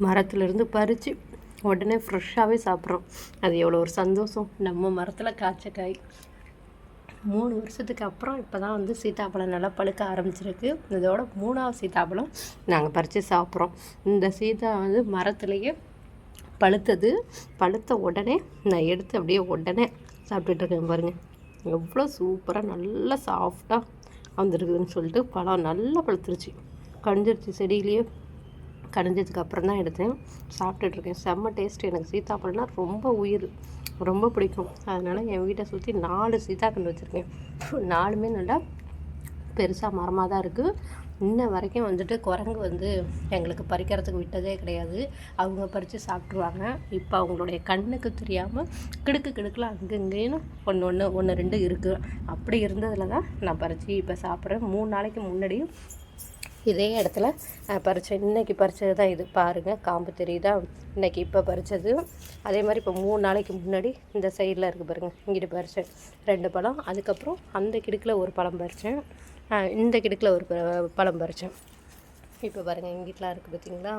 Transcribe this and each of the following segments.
மரத்துலேருந்து பறித்து உடனே ஃப்ரெஷ்ஷாகவே சாப்பிட்றோம். அது எவ்வளோ ஒரு சந்தோஷம். நம்ம மரத்தில் காய்ச்ச காய் 3 வருஷத்துக்கு அப்புறம் இப்போ தான் வந்து சீத்தாப்பழம் நல்லா பழுக்க ஆரம்பிச்சிருக்கு. இதோட 3வது சீத்தாப்பழம் நாங்கள் பறித்து சாப்பிட்றோம். இந்த சீத்தா வந்து மரத்துலேயே பழுத்தது. பழுத்த உடனே நான் எடுத்து அப்படியே உடனே சாப்பிட்டுட்ருக்கேன். பாருங்கள் எவ்வளோ சூப்பராக நல்லா சாஃப்டாக வந்துருக்குதுன்னு சொல்லிட்டு பழம் நல்லா பழுத்துருச்சு. கணிஞ்சிருச்சு, செடியிலேயே கணிஞ்சதுக்கு அப்புறம் தான் எடுத்தேன், சாப்பிட்டுட்ருக்கேன். செம்ம டேஸ்ட்டு. எனக்கு சீத்தாப்பழம்னா ரொம்ப உயிர், ரொம்ப பிடிக்கும். அதனால் என் வீட்டை சுற்றி 4 சீத்தாக்கன்று வச்சுருக்கேன். 4மே நல்லா பெருசாக மரமாக தான் இருக்குது. இன்ன வரைக்கும் வந்துட்டு குரங்கு வந்து எங்களுக்கு பறிக்கிறதுக்கு விட்டதே கிடையாது. அவங்க பறித்து சாப்பிட்ருவாங்க. இப்போ அவங்களுடைய கண்ணுக்கு தெரியாமல் கிடுக்கில் அங்கங்கேன்னு ஒன்று 2 இருக்குது. அப்படி இருந்ததில் தான் நான் பறித்து இப்போ சாப்பிட்றேன். 3 நாளைக்கு முன்னாடியும் இதே இடத்துல பறித்தேன். இன்றைக்கி பறித்தது தான் இது. பாருங்கள், காம்பு தெரியுதா? இன்றைக்கி இப்போ பறித்தது. அதே மாதிரி இப்போ 3 நாளைக்கு முன்னாடி இந்த சைடில் இருக்குது பாருங்கள், இங்கிட்டு பறித்தேன் 2 பழம். அதுக்கப்புறம் அந்த கிடுக்கில் ஒரு பழம் பறித்தேன், இந்த கிடுக்கில் ஒரு பழம் பறித்தேன். இப்போ பாருங்கள், இங்கிட்டலாம் இருக்குது பார்த்திங்களா?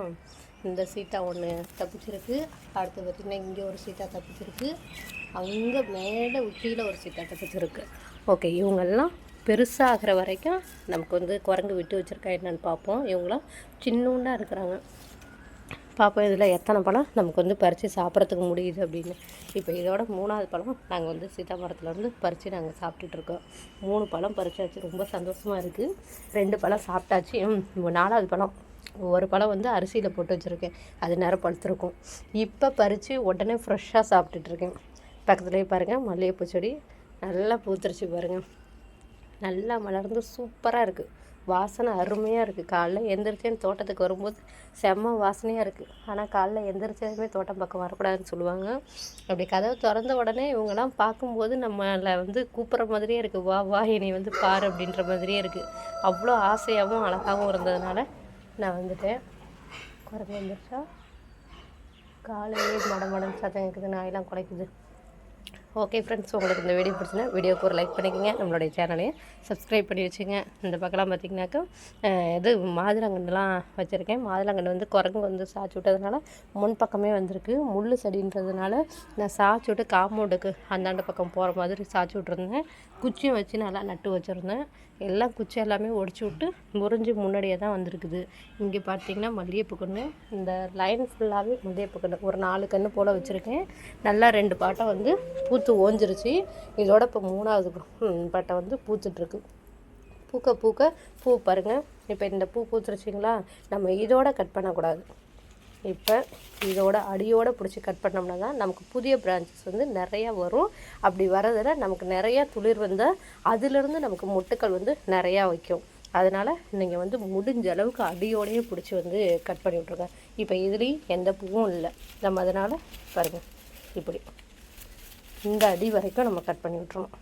இந்த சீத்தா ஒன்று தப்பிச்சிருக்கு. அடுத்து பார்த்திங்கன்னா இங்கே ஒரு சீத்தா தப்பிச்சிருக்கு. அங்கே மேலே உச்சியில் ஒரு சீத்தா தப்பிச்சிருக்கு. ஓகே, இவங்கெல்லாம் பெருசாகிற வரைக்கும் நமக்கு வந்து குரங்கு விட்டு வச்சுருக்கா என்னென்னு பார்ப்போம். இவங்களாம் சின்னூண்டாக இருக்கிறாங்க. பார்ப்போம் இதில் எத்தனை பழம் நமக்கு வந்து பறித்து சாப்பிட்றதுக்கு முடியுது அப்படின்னு. இப்போ இதோட 3வது பழம் நாங்கள் வந்து சீத்தா மரத்துலேருந்து பறித்து நாங்கள் சாப்பிட்டுட்ருக்கோம். 3 பழம் பறிச்சாச்சு, ரொம்ப சந்தோஷமாக இருக்குது. 2 பழம் சாப்பிட்டாச்சு. 4வது பழம், ஒரு பழம் வந்து அரிசியில் போட்டு வச்சுருக்கேன், அது நேரம் பழுத்துருக்கும். இப்போ பறித்து உடனே ஃப்ரெஷ்ஷாக சாப்பிட்டுட்ருக்கேன். பக்கத்துலேயே பாருங்கள் மல்லிகைப்பூ செடி நல்லா பூத்துருச்சு பாருங்கள். நல்லா மலர்ந்து சூப்பராக இருக்குது. வாசனை அருமையாக இருக்குது. காலைல எந்திரிச்சேன்னு தோட்டத்துக்கு வரும்போது செம்ம வாசனையாக இருக்குது. ஆனால் காலைல எந்திரிச்சதுமே தோட்டம் பக்கம் வரக்கூடாதுன்னு சொல்லுவாங்க. அப்படி கதவை திறந்த உடனே இவங்கெல்லாம் பார்க்கும்போது நம்மளை வந்து கூப்பிட்ற மாதிரியே இருக்குது. வா வா என்னை வந்து பாரு அப்படின்ற மாதிரியே இருக்குது. அவ்வளோ ஆசையாகவும் அழகாகவும் இருந்ததுனால நான் வந்துட்டேன். குறைஞ்சி வந்துருச்சா? காலையிலே மடமடன்னு சத்தம் கேட்குது, நாயெல்லாம் குலைக்குது. ஓகே ஃப்ரெண்ட்ஸ், உங்களுக்கு இந்த வீடியோ பிடிச்சினா வீடியோக்கு ஒரு லைக் பண்ணிக்கோங்க. நம்மளுடைய சேனலையும் சப்ஸ்கிரைப் பண்ணி வச்சுங்க. இந்த பக்கம்லாம் பார்த்திங்கனாக்கா இது மாதுளங்கன்றுலாம் வச்சுருக்கேன். மாதுளங்கன்று வந்து குரங்கு வந்து சாய்ச்சி விட்டதுனால முன் பக்கமே வந்திருக்கு. முள் செடின்றதுனால நான் சாய்ச்சி விட்டு காம்பவுண்டுக்கு அந்தாண்ட பக்கம் போகிற மாதிரி சாய்ச்சி விட்ருந்தேன். குச்சியும் வச்சு நல்லா நட்டு வச்சுருந்தேன். எல்லாம் குச்சி எல்லாமே ஒடிச்சு விட்டு முறிஞ்சு முன்னாடியே தான் வந்திருக்குது. இங்கே பார்த்திங்கன்னா மல்லிகைப்பூ கன்று, இந்த லைன் ஃபுல்லாகவே மல்லிகைப்பூ கன்று ஒரு 4 கன்று போல் வச்சுருக்கேன். நல்லா 2 பாட்டை வந்து பூத்து ஓஞ்சிருச்சு. இதோட இப்போ 3வது பாட்டை வந்து பூத்துட்ருக்கு. பூக்க பூ பாருங்கள். இப்போ இந்த பூ பூத்துருச்சிங்களா? நம்ம இதோட கட் பண்ணக்கூடாது. இப்போ இதோட அடியோடு பிடிச்சி கட் பண்ணோம்னா தான் நமக்கு புதிய பிரான்ச்சஸ் வந்து நிறையா வரும். அப்படி வரதில் நமக்கு நிறையா துளிர் வந்தால் அதிலிருந்து நமக்கு மொட்டுக்கள் வந்து நிறையா வைக்கும். அதனால் நீங்கள் வந்து முடிஞ்ச அளவுக்கு அடியோடையே பிடிச்சி வந்து கட் பண்ணி விட்ருங்க. இப்போ இதுலேயும் எந்த பூவும் இல்லை. நம்ம அதனால் பாருங்கள், இப்படி இந்த அடி வரைக்கும் நம்ம கட் பண்ணி விட்ருவோம்.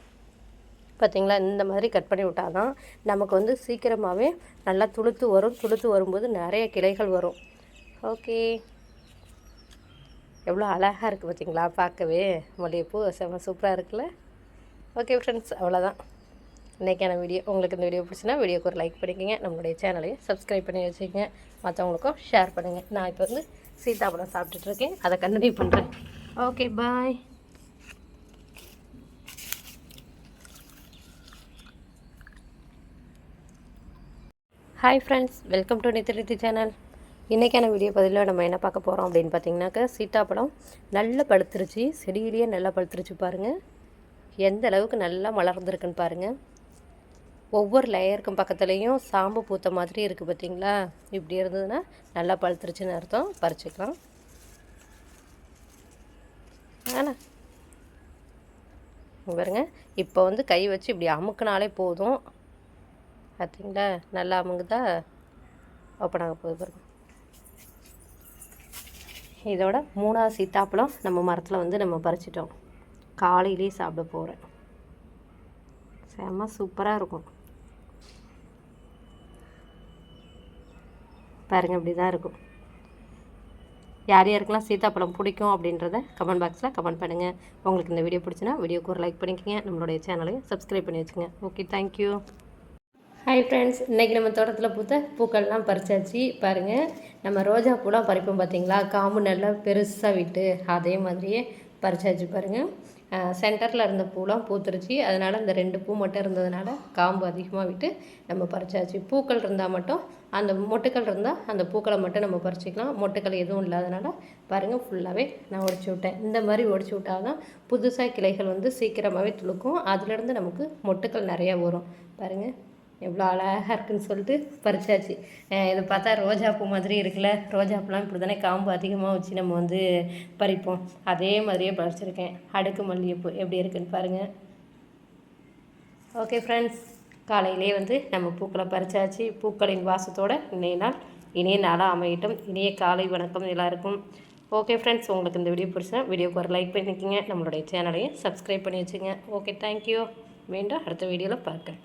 பார்த்திங்களா? இந்த மாதிரி கட் பண்ணி விட்டால் தான் நமக்கு வந்து சீக்கிரமாகவே நல்லா துளுத்து வரும். துளுத்து வரும்போது நிறைய கிளைகள் வரும். ஓகே, எவ்வளோ அழகாக இருக்குது பார்த்திங்களா? பார்க்கவே மல்லிகைப்பூ செம்ம சூப்பராக இருக்குல்ல? ஓகே ஃப்ரெண்ட்ஸ், அவ்வளோதான் இன்றைக்கான வீடியோ. உங்களுக்கு இந்த வீடியோ பிடிச்சினா வீடியோக்கு ஒரு லைக் பண்ணிக்கோங்க. நம்மளுடைய சேனலையும் சப்ஸ்கிரைப் பண்ணி வச்சுக்கோங்க. மற்றவங்களுக்கும் ஷேர் பண்ணுங்கள். நான் இப்போ வந்து சீத்தாப்பழம் சாப்பிட்டுட்ருக்கேன், அதை கண்டினியூ பண்ணுறேன். Okay, bye. Hi friends, welcome to நித்திரித்தி சேனல். இன்றைக்கான வீடியோ பதிலில் நம்ம என்ன பார்க்க போகிறோம் அப்படின்னு பார்த்தீங்கன்னாக்கா, சீத்தாப்பழம் நல்லா பழுத்துருச்சு. செடியிலேயே நல்லா பழுத்துருச்சு பாருங்கள். எந்த அளவுக்கு நல்லா மலர்ந்துருக்குன்னு பாருங்கள். ஒவ்வொரு லேயருக்கும் பக்கத்துலேயும் சாம்பு பூத்த மாதிரி இருக்குது பார்த்திங்களா? இப்படி இருந்ததுன்னா நல்லா பழுத்துருச்சுன்னு அர்த்தம். பறிச்சுக்கலாம். ஆனால் பாருங்க, இப்போ வந்து கை வச்சு இப்படி அமுக்குனாலே போதும். பார்த்திங்களா? நல்லா அமுங்குதா? ஓப்பன் ஆக போகுது பாருங்கள். இதோட 3வது சீத்தாப்பழம் நம்ம மரத்தில் வந்து நம்ம பறிச்சிட்டோம். காலையிலேயே சாப்பிட போகிறேன். செம்ம சூப்பராக இருக்கும் பாருங்கள். இப்படி தான் இருக்கும். யார் யாருக்கெல்லாம் சீத்தாப்பழம் பிடிக்கும் அப்படின்றத கமெண்ட் பாக்ஸில் கமெண்ட் பண்ணுங்கள். உங்களுக்கு இந்த வீடியோ பிடிச்சினா வீடியோக்கு ஒரு லைக் பண்ணிக்கோங்க. நம்மளுடைய சேனலையும் சப்ஸ்கிரைப் பண்ணி வச்சுங்க. Okay, thank you. ஹாய் ஃப்ரெண்ட்ஸ், இன்றைக்கி நம்ம தோட்டத்தில் பூத்த பூக்கள்லாம் பறிச்சாச்சு. பாருங்கள், நம்ம ரோஜா பூலாம் பறிப்போம் பார்த்தீங்களா, காம்பு நல்லா பெருசாக விட்டு அதே மாதிரியே பறிச்சாச்சு. பாருங்கள், சென்டரில் இருந்த பூலாம் பூத்துருச்சு. அதனால் அந்த 2 பூ மட்டும் இருந்ததுனால காம்பு அதிகமாக விட்டு நம்ம பறிச்சாச்சு. பூக்கள் இருந்தால் மட்டும் அந்த மொட்டுக்கள் இருந்தால் அந்த பூக்களை மட்டும் நம்ம பறிச்சிக்கலாம். மொட்டுக்கள் எதுவும் இல்லாதனால பாருங்கள் ஃபுல்லாகவே நான் ஒடிச்சு விட்டேன். இந்த மாதிரி ஒடிச்சு விட்டால் தான் புதுசாக கிளைகள் வந்து சீக்கிரமாகவே துளுக்கும். அதுலேருந்து நமக்கு மொட்டுக்கள் நிறையா வரும். பாருங்கள் எவ்வளோ அழகாக இருக்குன்னு சொல்லிட்டு பறிச்சாச்சு. இதை பார்த்தா ரோஜா பூ மாதிரி இருக்குல்ல, ரோஜா பூலாம் இப்படி தானே காம்பு அதிகமாக வச்சு நம்ம வந்து பறிப்போம். அதே மாதிரியே பறிச்சிருக்கேன். அடுக்கு மல்லிகைப்பூ எப்படி இருக்குன்னு பாருங்கள். ஓகே ஃப்ரெண்ட்ஸ், காலையிலே வந்து நம்ம பூக்களை பறிச்சாச்சு. பூக்களின் வாசத்தோடு இனிய நாளாக அமையட்டும். இனிய காலை வணக்கம் எல்லாருக்கும். ஓகே ஃப்ரெண்ட்ஸ், உங்களுக்கு இந்த வீடியோ பிடிச்சா வீடியோக்கு ஒரு லைக் பண்ணிக்கோங்க. நம்மளுடைய சேனலையும் சப்ஸ்கிரைப் பண்ணி வச்சுங்க. Okay, thank you. மீண்டும் அடுத்த வீடியோவில் பார்க்குறேன்.